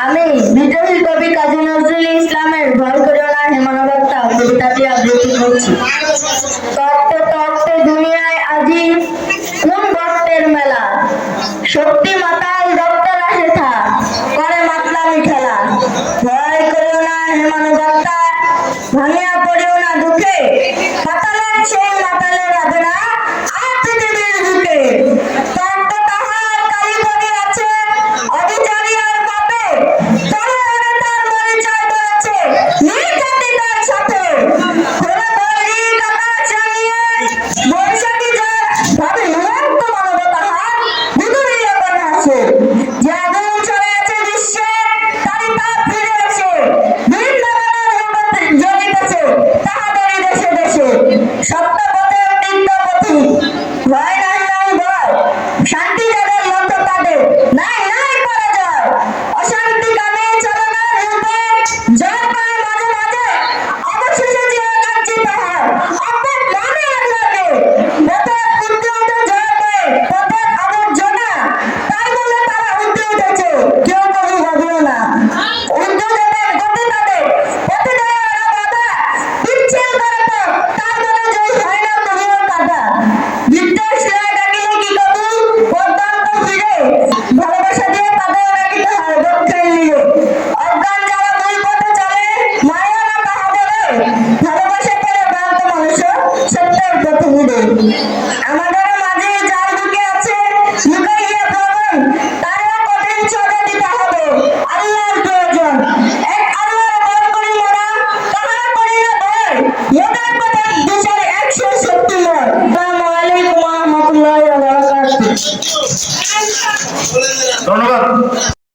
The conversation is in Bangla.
আমি বিদ্রোহী কবি কাজী নজরুল ইসলামের ভয় করিও না হে মানবতা কবিতাটি আবৃত্তি করছি। তত্ত্বে তত্ত্বে দুনিয়ায় আজি কোন বক্তের মেলা, শক্তি মাতাল রক্তের আসে থা করে মাতলামি খেলা। ভয় করিও না হে মানবতা ভাঙিয়া পড়িও না দুঃখে, মাতালের সেই মাতালে যাবে না আর পৃথিবীর বুকে। শান্তি যাদের লক্ষ্য তাদের নাই নাই পরাজয়, অশান্তি কামে চলে না রূপে জয় পায় মাঝে মাঝে, অবশেষে যে কাঞ্চি পাহাড় অপর মানে লাগে পথে উঠতে উঠে জয় পেয়ে পথের আবর্জনা, তাই বলে তারা উঠতে উঠেছে কেউ কবি ভাবিও না। উদ্যোগের গতি তাদের পথে দেয় ওরা বাধা, পিচ্ছিল করে তো তার বলে জয় হয় না কবিও কাদা। বিদ্বেষ ভালোবাসা দিয়ে তাদের রাখিতে হয় দক্ষিণ নিয়ে, অজ্ঞান যারা দুই পথে চলে মায়া না তাহা বলে, ভালোবাসা পেলে ভ্রান্ত মানুষ সত্যের পথে ঘুরে। আমাদের মাঝে যার বুকে আছে লুকাইয়া প্রবণ, তারা কঠিন ছোড়ে দিতে হবে আল্লাহর প্রয়োজন। এক আল্লাহর ভয় করি মোরা, কাহার করি না ভয়, মোদের পথে দেশের 170 মোর। আসসালামু আলাইকুম ওয়া রাহমাতুল্লাহি ওয়া বারাকাতুহু। ধন্যবাদ।